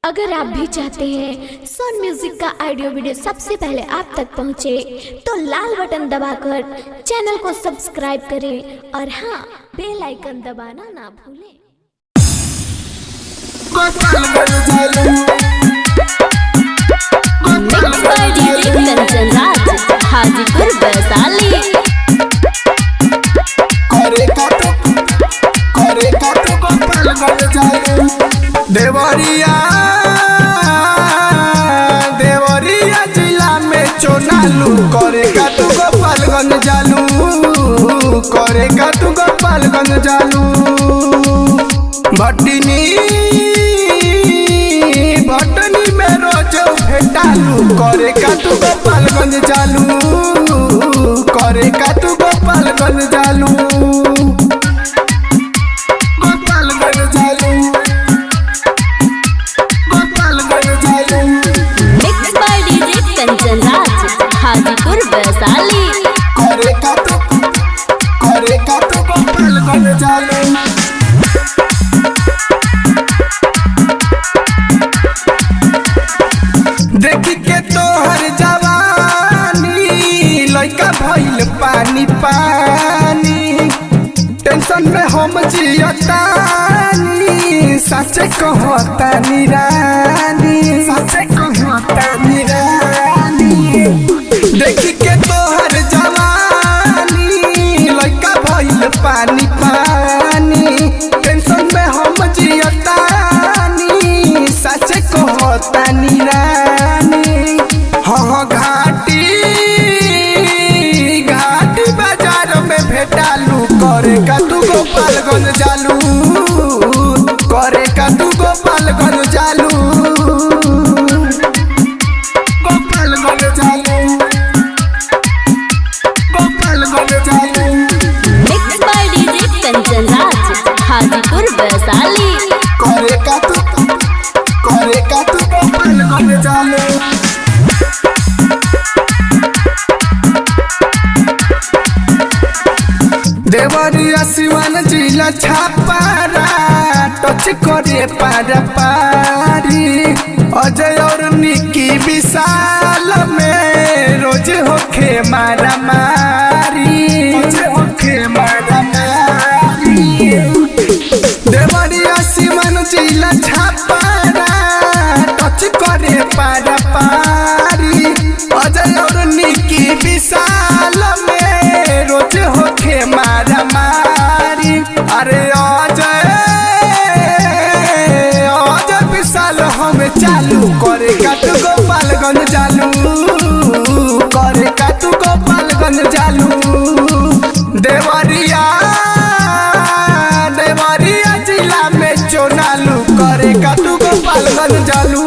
अगर आप भी चाहते हैं सोन म्यूजिक का ऑडियो वीडियो सबसे पहले आप तक पहुंचे, तो लाल बटन दबाकर चैनल को सब्सक्राइब करें और हाँ, बेल आइकन दबाना ना भूलें। हाजीपुर वैशाली देवरिया देवरिया जिला में चोनालू करेगा तू गोपालगंज जालू, करेगा तू गोपालगंज जालू। भटनी भटनी में रोज भेटालू करेगा तू गोपालगंज जालू, करेगा तू गोपालगंज जालू। हाजीपुर वैशाली करेगा तू गोपालगंज जालू। देखी के तोहर जवानी लइका भइल पानी पानी, टेंशन में हम जियतानी, सच्चे कहतानी रानी, सच्चे कहतानी रानी। देखी के तोहर जवानी लइका भइल पानी पानी, टेंशन में हम जियतानी, सच्चे कहतानी रानी। हाँ घाटी घाटी बाजार में भेटालू करेगा तू गोपालगंज जालू, करेगा तू गोपालगंज जालू, गोपालगंज जालू, गोपालगंज जालू। Mix by DJ Kanchan Raj Hajipur Vaishali करेगा तू गोपालगंज जालू। देवरिया सिवान जिला छापारा टच करे पारा पारी, अजय और निकी विशाल में रोज होखे मारा मारी, होखे मारा मारी। देवरिया सिवान जिला छापारा टच करे पारा पारी, अजय और निकी विशाल में रोज होखे मारा मारी। अरे अजय विशाल हमें चालू करेगा तू गोपालगंज जालू, करेगा तू गोपालगंज जालू। देवरिया देवरिया जिला में चोनालू करेगा तू गोपालगंज जालू।